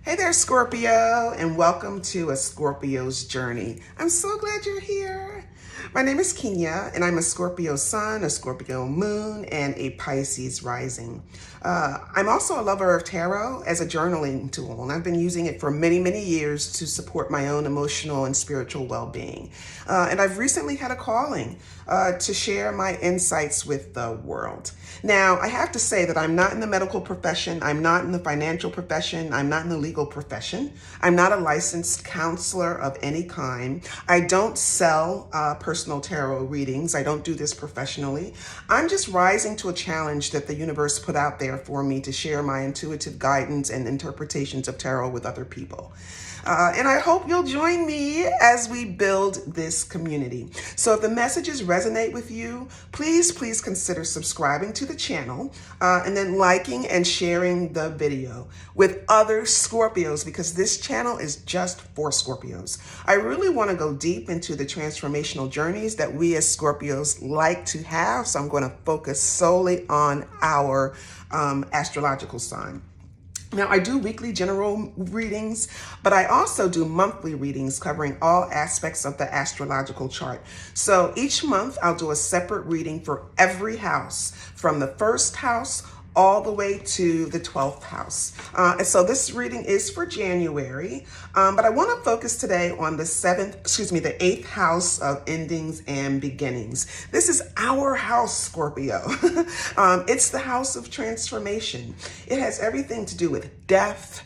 Hey there, Scorpio, and welcome to A Scorpio's Journey. I'm so glad you're here. My name is Kenya, and I'm a Scorpio sun, a Scorpio moon, and a Pisces rising. I'm also a lover of tarot as a journaling tool, and I've been using it for many, many years to support my own emotional and spiritual well-being. And I've recently had a calling to share my insights with the world. Now, I have to say that I'm not in the medical profession, I'm not in the financial profession, I'm not in the legal profession, I'm not a licensed counselor of any kind. I don't sell personal tarot readings. I don't do this professionally. I'm just rising to a challenge that the universe put out there for me to share my intuitive guidance and interpretations of tarot with other people. And I hope you'll join me as we build this community. So if the messages resonate with you, please consider subscribing to the channel and then liking and sharing the video with other Scorpios, because this channel is just for Scorpios. I really want to go deep into the transformational journeys that we as Scorpios like to have. So I'm going to focus solely on our astrological sign. Now, I do weekly general readings, but I also do monthly readings covering all aspects of the astrological chart. So each month I'll do a separate reading for every house, from the first house all the way to the 12th house. And so this reading is for January, but I want to focus today on the 8th house of endings and beginnings. This is our house, Scorpio. It's the house of transformation. It has everything to do with death,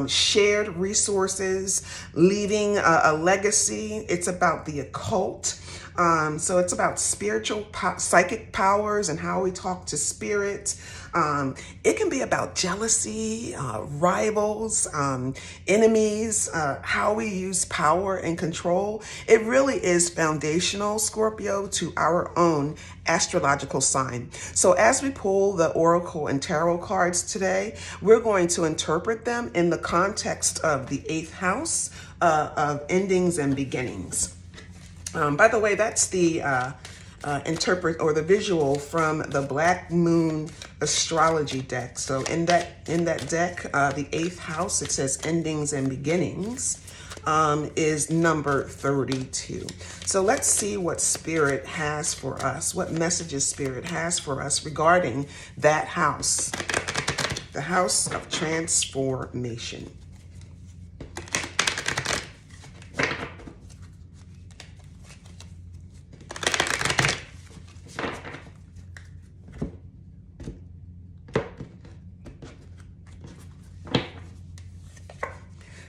shared resources, leaving a legacy. It's about the occult. So it's about spiritual, psychic powers and how we talk to spirit. It can be about jealousy, rivals, enemies, how we use power and control. It really is foundational, Scorpio, to our own astrological sign. So as we pull the oracle and tarot cards today, we're going to interpret them in the context of the 8th house of endings and beginnings. By the way, that's the the visual from the Black Moon astrology deck. So in that deck, the 8th house, it says endings and beginnings, is number 32. So let's see what Spirit has for us, what messages Spirit has for us regarding that house, the house of transformation.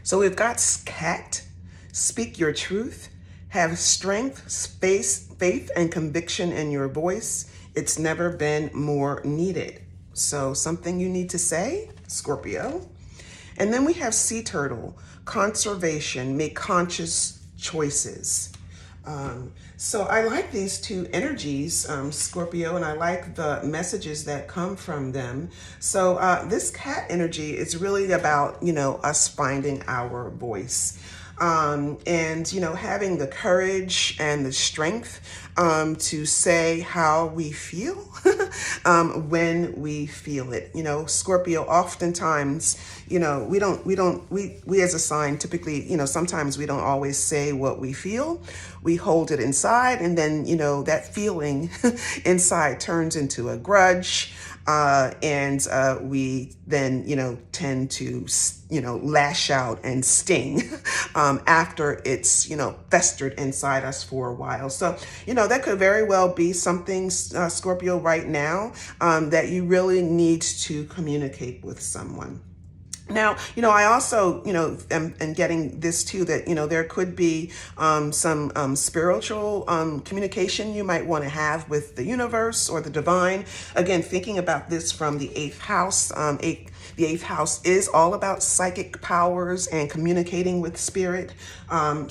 So we've got cat, speak your truth, have strength, faith, and conviction in your voice. It's never been more needed. So something you need to say, Scorpio. And then we have sea turtle, conservation, make conscious choices. So I like these two energies, Scorpio, and I like the messages that come from them. So this cat energy is really about, us finding our voice. And, having the courage and the strength to say how we feel when we feel it. Scorpio, oftentimes, we as a sign typically, sometimes we don't always say what we feel. We hold it inside, and then, that feeling inside turns into a grudge. And we then, tend to, lash out and sting after it's, festered inside us for a while. So, that could very well be something, Scorpio, right now that you really need to communicate with someone. Now, I also, am getting this too, that, there could be some spiritual communication you might want to have with the universe or the divine. Again, thinking about this from the 8th house. The 8th house is all about psychic powers and communicating with spirit. You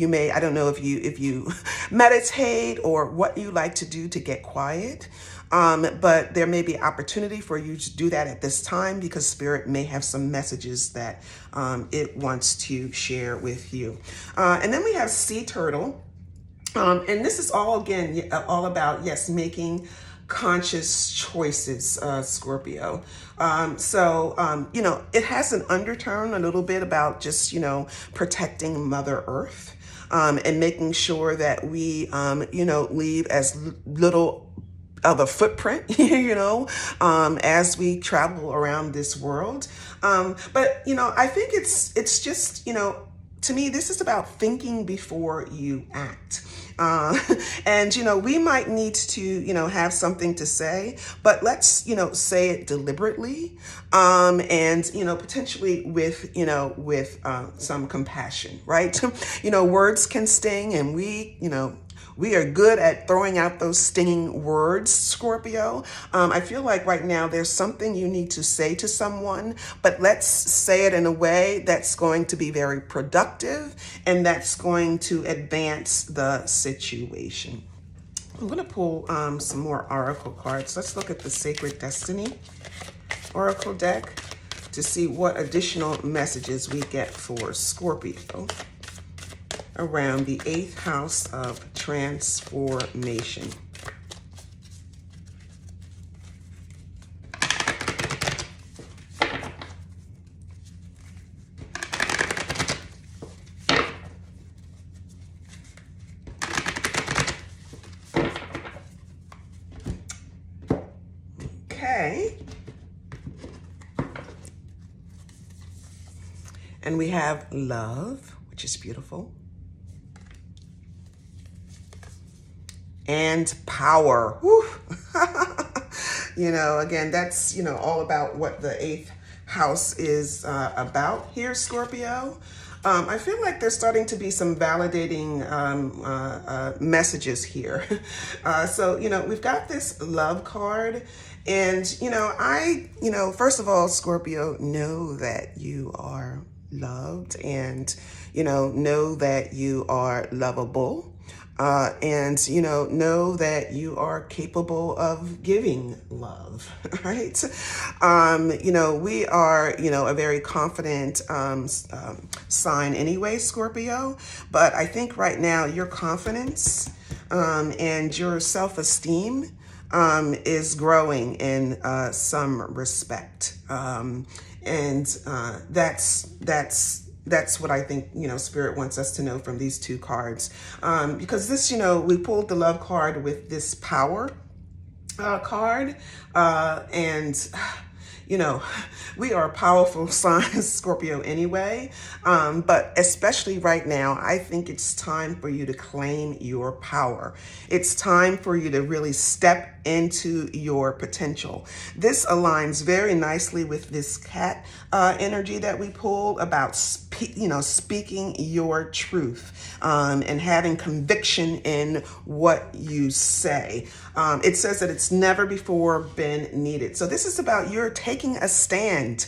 may, I don't know if you meditate or what you like to do to get quiet. But there may be opportunity for you to do that at this time, because Spirit may have some messages that it wants to share with you. And then we have sea turtle. And this is all, again, all about, yes, making conscious choices, Scorpio. You know, it has an undertone a little bit about just, you know, protecting Mother Earth, and making sure that we, you know, leave as little of a footprint, you know, as we travel around this world. But, you know, I think it's just, you know, to me, this is about thinking before you act. And, you know, we might need to, you know, have something to say, but let's, you know, say it deliberately, and, you know, potentially with, you know, with some compassion, right? You know, words can sting, and we, you know, we are good at throwing out those stinging words, Scorpio. I feel like right now there's something you need to say to someone, but let's say it in a way that's going to be very productive and that's going to advance the situation. I'm going to pull some more oracle cards. Let's look at the Sacred Destiny Oracle deck to see what additional messages we get for Scorpio around the 8th house of transformation. Okay. And we have love, which is beautiful. And power. Whew. You know, again, that's, you know, all about what the 8th house is about here, Scorpio. I feel like there's starting to be some validating messages here. So, you know, we've got this love card. And, you know, first of all, Scorpio, know that you are loved, and, you know that you are lovable. And, you know that you are capable of giving love, right? You know, we are, you know, a very confident sign anyway, Scorpio. But I think right now your confidence and your self-esteem is growing in some respect. And that's what I think, you know, Spirit wants us to know from these two cards. Because this, you know, we pulled the love card with this power card. And, you know, we are powerful signs, Scorpio, anyway. But especially right now, I think it's time for you to claim your power. It's time for you to really step into your potential. This aligns very nicely with this cat energy that we pulled about, speaking your truth and having conviction in what you say. It says that it's never before been needed. So this is about you're taking a stand.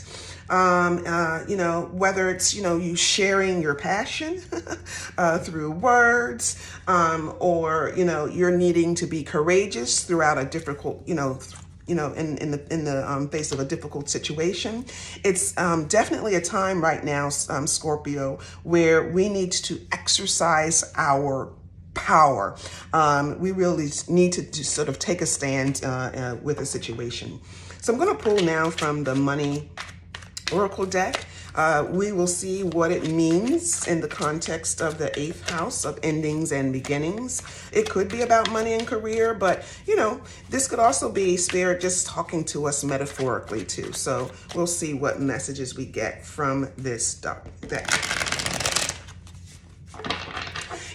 You know, whether it's, you know, you sharing your passion through words, or, you know, you're needing to be courageous throughout a difficult, in the face of a difficult situation. It's definitely a time right now, Scorpio, where we need to exercise our power. We really need to sort of take a stand with a situation. So I'm going to pull now from the Money Oracle deck. We will see what it means in the context of the 8th house of endings and beginnings. It could be about money and career, but, you know, this could also be Spirit just talking to us metaphorically too. So we'll see what messages we get from this deck.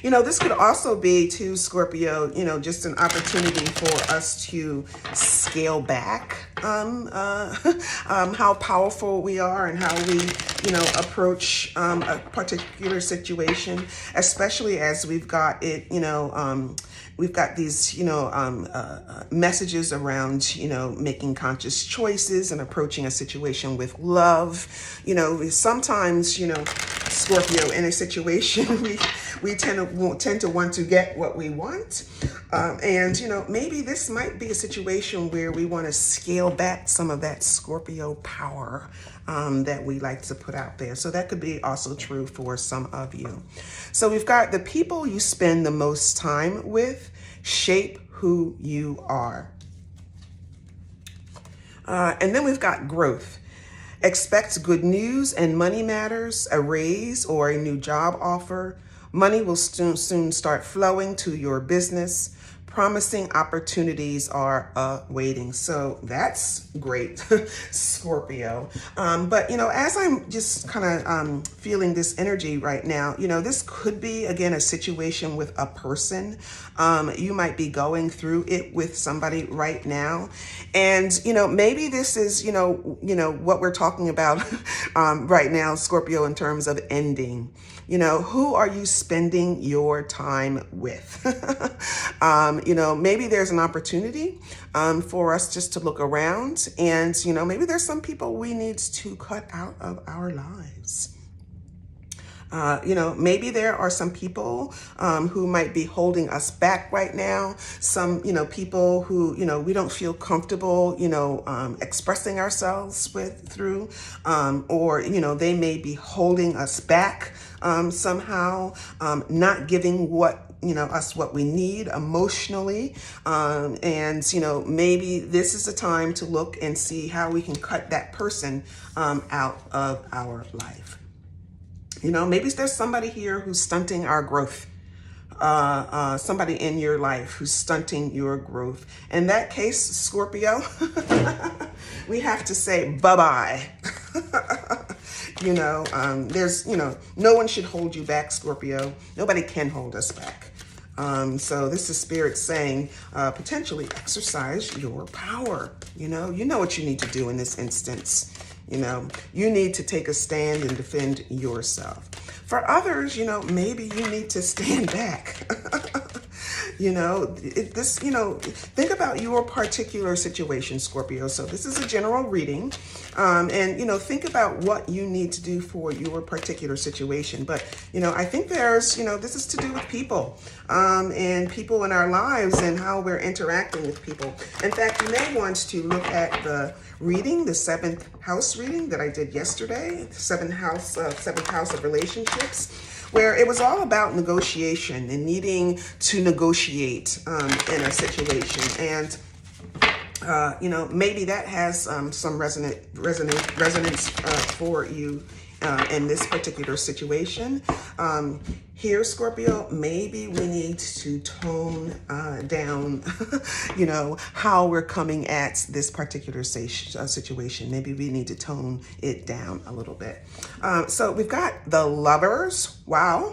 You know, this could also be, too, Scorpio, you know, just an opportunity for us to scale back how powerful we are and how we, you know, approach a particular situation, especially as we've got it, you know, we've got these, you know, messages around, you know, making conscious choices and approaching a situation with love. You know, sometimes, you know, Scorpio, in a situation, we tend to want to get what we want. And, you know, maybe this might be a situation where we want to scale back some of that Scorpio power that we like to put out there. So that could be also true for some of you. So we've got the people you spend the most time with shape who you are. And then we've got growth. Expect good news and money matters, a raise or a new job offer. Money will soon start flowing to your business. Promising opportunities are awaiting. So that's great, Scorpio. But, as I'm just kind of feeling this energy right now, this could be, again, a situation with a person. You might be going through it with somebody right now. And, maybe this is, what we're talking about right now, Scorpio, in terms of ending. Who are you spending your time with? Maybe there's an opportunity for us just to look around, and, maybe there's some people we need to cut out of our lives. Maybe there are some people who might be holding us back right now. Some, people who, we don't feel comfortable, expressing ourselves through, or, they may be holding us back somehow, not giving us what we need emotionally. And, maybe this is a time to look and see how we can cut that person out of our life. Maybe there's somebody here who's stunting our growth. Somebody in your life who's stunting your growth. In that case, Scorpio, we have to say bye-bye. There's, no one should hold you back, Scorpio. Nobody can hold us back. So this is Spirit saying, potentially exercise your power. You know what you need to do in this instance. You need to take a stand and defend yourself. For others, maybe you need to stand back. Think about your particular situation, Scorpio. So this is a general reading. And, think about what you need to do for your particular situation. But, I think there's, this is to do with people and people in our lives and how we're interacting with people. In fact, you may want to look at the reading, the 7th house reading that I did yesterday, the 7th house of relationships, where it was all about negotiation and needing to negotiate in a situation. And maybe that has some resonance for you in this particular situation. Here, Scorpio, maybe we need to tone down, how we're coming at this particular situation. Maybe we need to tone it down a little bit. So we've got the Lovers. Wow.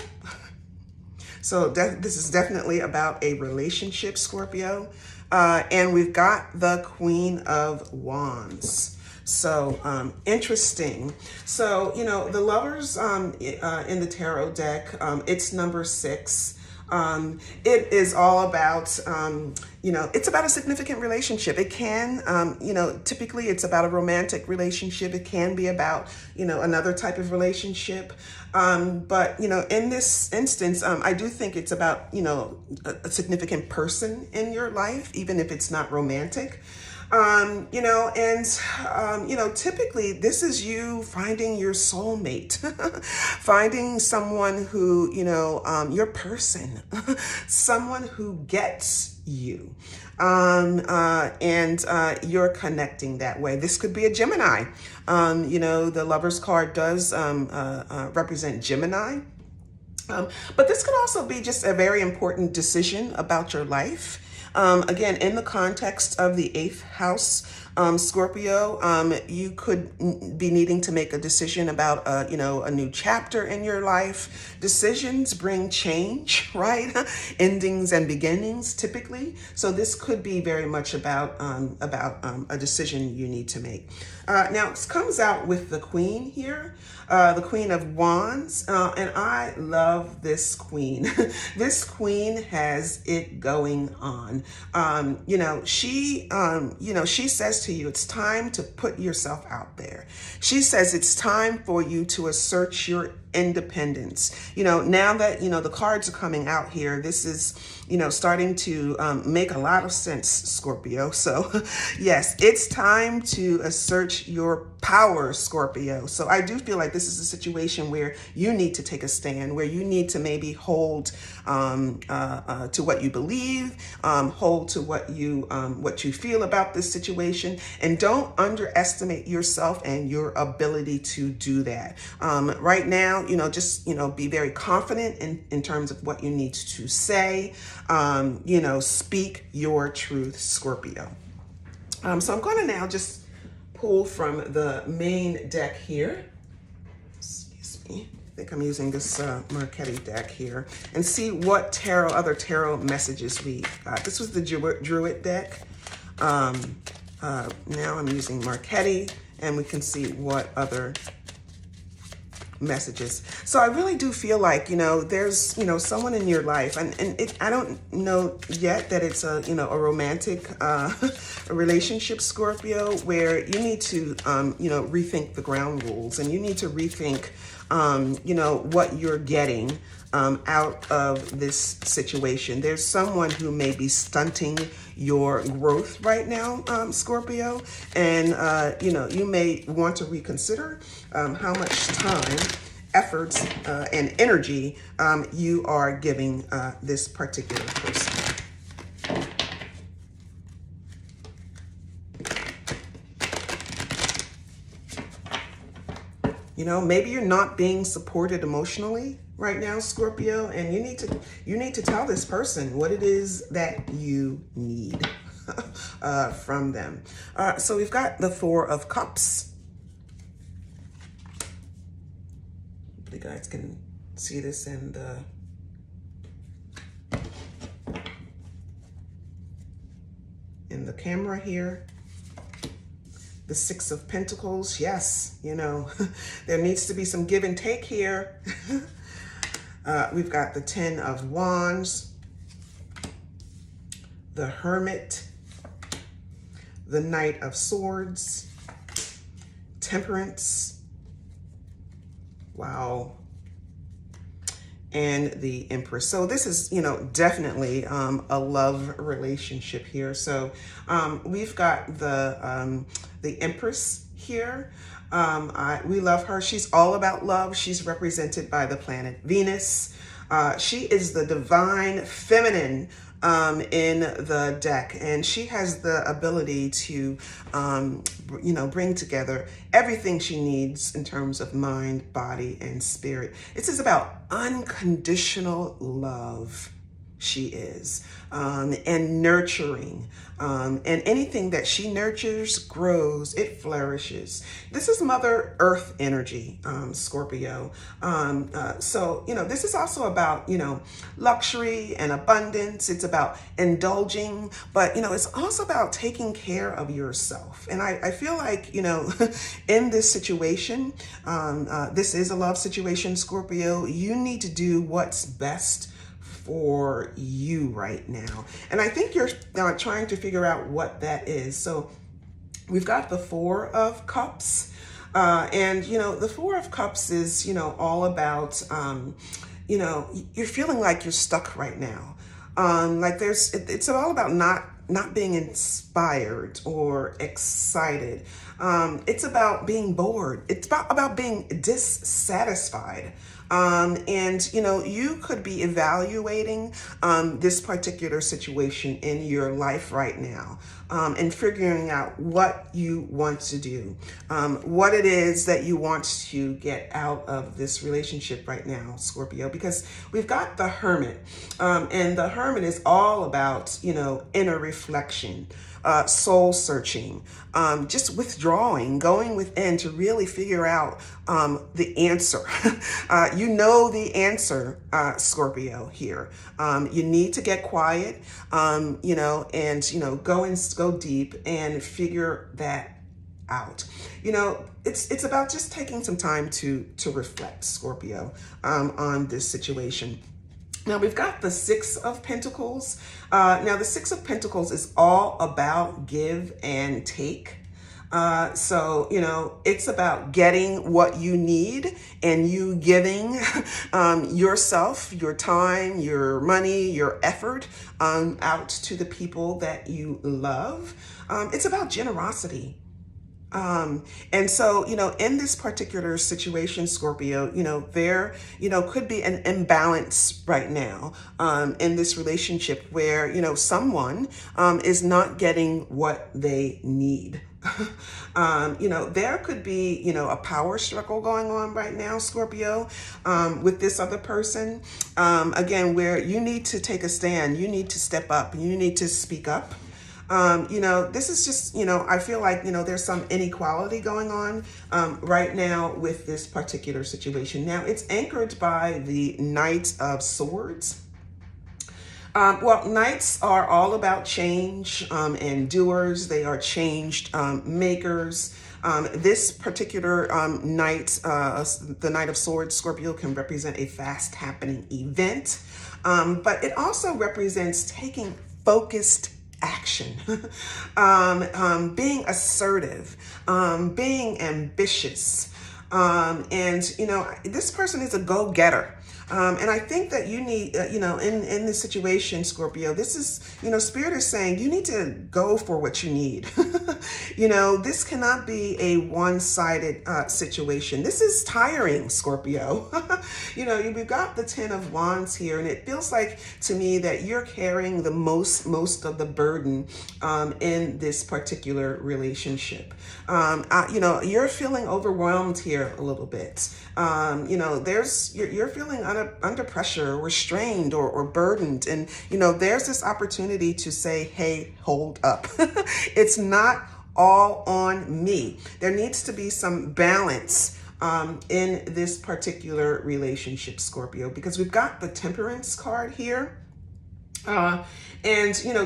So this is definitely about a relationship, Scorpio. And we've got the Queen of Wands. So interesting. So, the Lovers in the tarot deck, it's number 6. It is all about, it's about a significant relationship. It can, typically it's about a romantic relationship. It can be about, another type of relationship. But, in this instance, I do think it's about, a significant person in your life, even if it's not romantic. Typically this is you finding your soulmate, finding someone who, your person, someone who gets you, and you're connecting that way. This could be a Gemini. The Lovers card does represent Gemini. But this could also be just a very important decision about your life. Again, in the context of the 8th house, Scorpio, you could be needing to make a decision about, a new chapter in your life. Decisions bring change, right? Endings and beginnings, typically. So this could be very much about a decision you need to make. Now, it comes out with the Queen here. The Queen of Wands, and I love this Queen. This Queen has it going on. She says to you, it's time to put yourself out there. She says it's time for you to assert your independence. Now that, the cards are coming out here, this is, starting to make a lot of sense, Scorpio. So yes, it's time to assert your power, Scorpio. So I do feel like this is a situation where you need to take a stand, where you need to maybe hold to what you believe, hold to what you feel about this situation, and don't underestimate yourself and your ability to do that. Right now, just be very confident in terms of what you need to say. Speak your truth, Scorpio. So I'm going to now just pull from the main deck here. Excuse me. I think I'm using this Marquetti deck here, and see what other tarot messages we got. This was the Druid deck. Now I'm using Marquetti, and we can see what other messages. So I really do feel like, there's, someone in your life, and I don't know yet that it's a romantic relationship, Scorpio, where you need to, rethink the ground rules, and you need to rethink, what you're getting out of this situation. There's someone who may be stunting your growth right now, Scorpio, and you may want to reconsider how much time, effort, and energy you are giving this particular person. Maybe you're not being supported emotionally right now, Scorpio, and you need to tell this person what it is that you need from them. So we've got the Four of Cups. You guys can see this in the camera here. The Six of Pentacles, yes, there needs to be some give and take here. We've got the Ten of Wands, the Hermit, the Knight of Swords, Temperance, wow, and the Empress. So this is, definitely a love relationship here. So we've got the Empress here. We love her. She's all about love. She's represented by the planet Venus. She is the divine feminine in the deck, and she has the ability to bring together everything she needs in terms of mind, body, and spirit. This is about unconditional love. She is, and nurturing, and anything that she nurtures grows, it flourishes. This is Mother Earth energy, Scorpio. So, this is also about, luxury and abundance. It's about indulging, but, it's also about taking care of yourself. And I feel like, in this situation, this is a love situation, Scorpio. You need to do what's best for you right now. And I think you're trying to figure out what that is. So we've got the Four of Cups. And, the Four of Cups is, all about, you're feeling like you're stuck right now. It's all about not being inspired or excited. It's about being bored. It's about being dissatisfied. And you could be evaluating this particular situation in your life right now, and figuring out what you want to do, what it is that you want to get out of this relationship right now, Scorpio, because we've got the Hermit, and the Hermit is all about, inner reflection, soul searching, just withdrawing, going within to really figure out the answer. The answer, Scorpio, here. You need to get quiet, and go deep and figure that out. It's about just taking some time to reflect, Scorpio, on this situation. Now we've got the Six of Pentacles. Now the Six of Pentacles is all about give and take. So, it's about getting what you need and you giving yourself, your time, your money, your effort out to the people that you love. It's about generosity. And so, in this particular situation, Scorpio, there, could be an imbalance right now, in this relationship where, someone, is not getting what they need. There could be, a power struggle going on right now, Scorpio, with this other person, again, where you need to take a stand, you need to step up, you need to speak up. This is just, I feel like, there's some inequality going on right now with this particular situation. Now, it's anchored by the Knight of Swords. Well, knights are all about change and doers. They are changed makers. This particular knight, the Knight of Swords, Scorpio, can represent a fast happening event, but it also represents taking focused action, being assertive, being ambitious. And, this person is a go-getter. And I think that you need, in this situation, Scorpio, this is, Spirit is saying you need to go for what you need. This cannot be a one-sided situation. This is tiring, Scorpio. We've got the 10 of Wands here, and it feels like to me that you're carrying the most of the burden in this particular relationship. You're feeling overwhelmed here a little bit. You're feeling under pressure, restrained, or burdened. And, there's this opportunity to say, hey, hold up. It's not all on me. There needs to be some balance in this particular relationship, Scorpio, because we've got the Temperance card here. And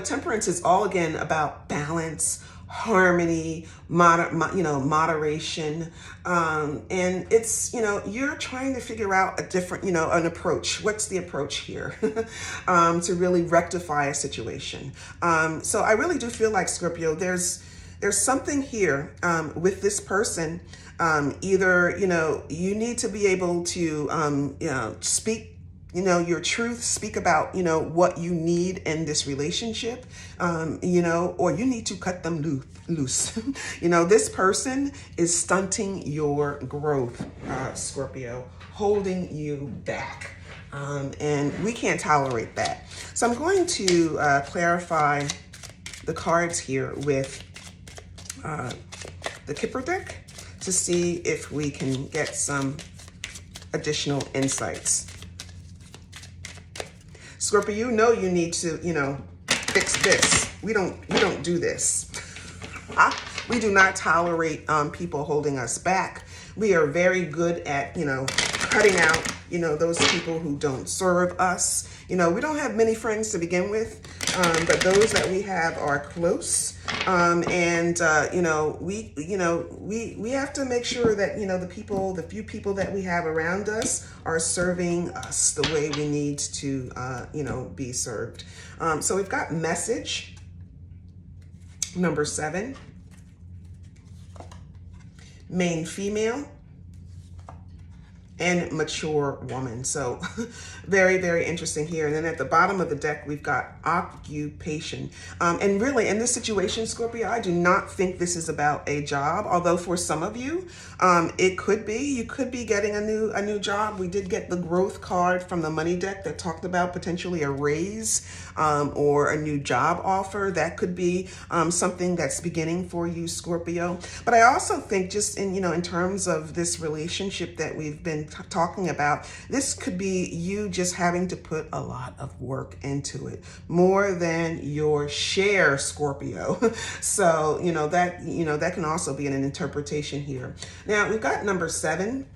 Temperance is all, again, about balance, harmony, moderation. And it's, you're trying to figure out a different, an approach. What's the approach here to really rectify a situation? So I really do feel like, Scorpio, there's something here with this person. Either, you need to be able to, speak your truth, speak about, what you need in this relationship, or you need to cut them loose. This person is stunting your growth, Scorpio, holding you back. And we can't tolerate that. So I'm going to clarify the cards here with the Kipper deck to see if we can get some additional insights. Scorpio, you need to, fix this. We don't do this. We do not tolerate people holding us back. We are very good at, cutting out, those people who don't serve us. We don't have many friends to begin with, but those that we have are close. We have to make sure that, the few people that we have around us are serving us the way we need to, be served. So we've got message number 7, main female, and mature woman. So very, very interesting here. And then at the bottom of the deck, we've got occupation. And really, in this situation, Scorpio, I do not think this is about a job, although for some of you, it could be. You could be getting a new job. We did get the growth card from the money deck that talked about potentially a raise or a new job offer. That could be something that's beginning for you, Scorpio. But I also think just in terms of this relationship that we've been talking about, this could be you just having to put a lot of work into it, more than your share, Scorpio. So, that can also be an interpretation here. Now, we've got number 7,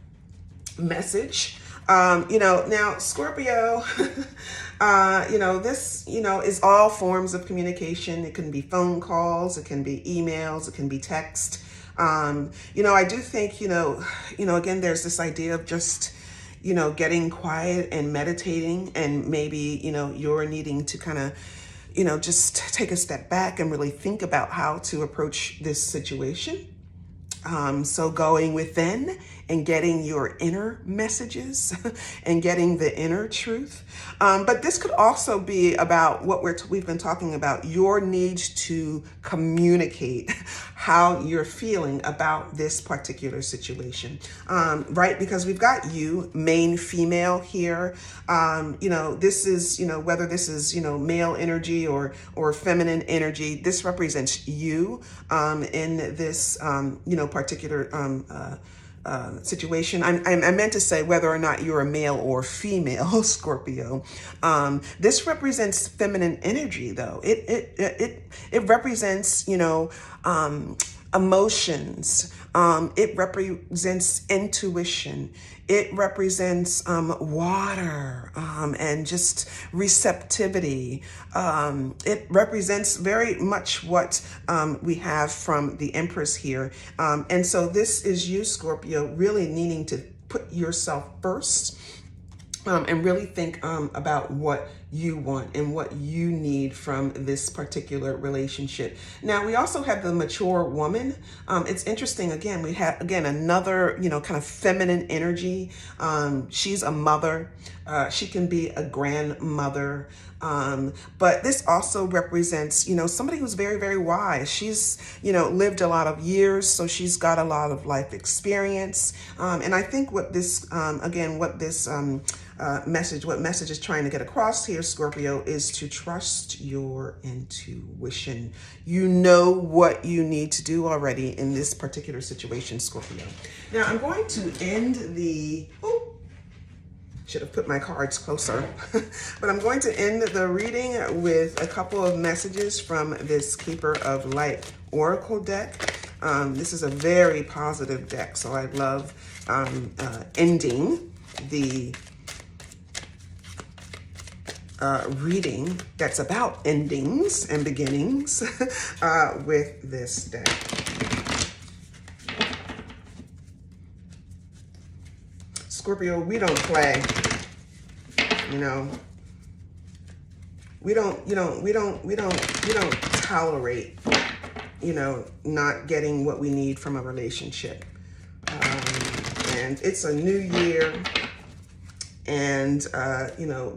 message. Now, Scorpio, this, is all forms of communication. It can be phone calls, it can be emails, it can be text. I do think, again, there's this idea of just, getting quiet and meditating, and maybe, you're needing to kind of, just take a step back and really think about how to approach this situation. So going within and getting your inner messages and getting the inner truth. But this could also be about what we've been talking about, your need to communicate how you're feeling about this particular situation, right? Because we've got you, main female here. This is, whether this is, male energy or feminine energy, this represents you in this, particular situation. I meant to say whether or not you're a male or female Scorpio. This represents feminine energy, though. It represents, emotions. It represents intuition. It represents water and just receptivity. It represents very much what we have from the Empress here. And so this is you, Scorpio, really needing to put yourself first and really think about what you want and what you need from this particular relationship. Now, we also have the mature woman. It's interesting, again, we have, another, kind of feminine energy. She's a mother. She can be a grandmother. But this also represents, somebody who's very, very wise. She's, lived a lot of years, so she's got a lot of life experience. And I think what this, message is trying to get across here, Scorpio, is to trust your intuition. You know what you need to do already in this particular situation, Scorpio. Now, I'm going to end the... should have put my cards closer. But I'm going to end the reading with a couple of messages from this Keeper of Light Oracle deck. This is a very positive deck, so I love ending the reading that's about endings and beginnings with this deck. Scorpio, we don't play, we don't tolerate, not getting what we need from a relationship. And it's a new year, and,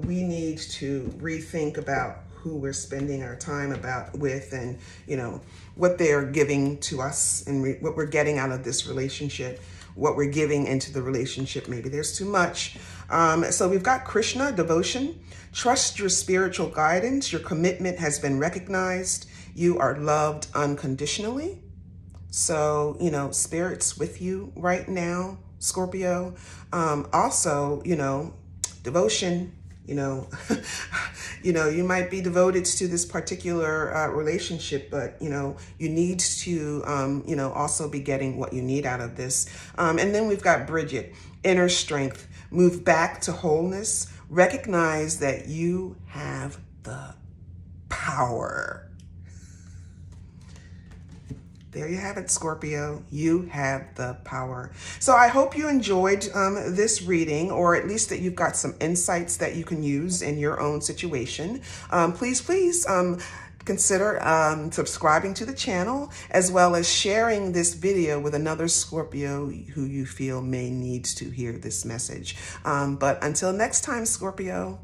we need to rethink about who we're spending our time with and, what they're giving to us and what we're getting out of this relationship, what we're giving into the relationship. Maybe there's too much. So we've got Krishna, devotion. Trust your spiritual guidance. Your commitment has been recognized. You are loved unconditionally. So, Spirit's with you right now, Scorpio. Also, devotion, you might be devoted to this particular relationship, but, you need to, also be getting what you need out of this. And then we've got Bridget, inner strength, move back to wholeness, recognize that you have the power. There you have it, Scorpio. You have the power. So I hope you enjoyed this reading, or at least that you've got some insights that you can use in your own situation. Please consider subscribing to the channel, as well as sharing this video with another Scorpio who you feel may need to hear this message. But until next time, Scorpio,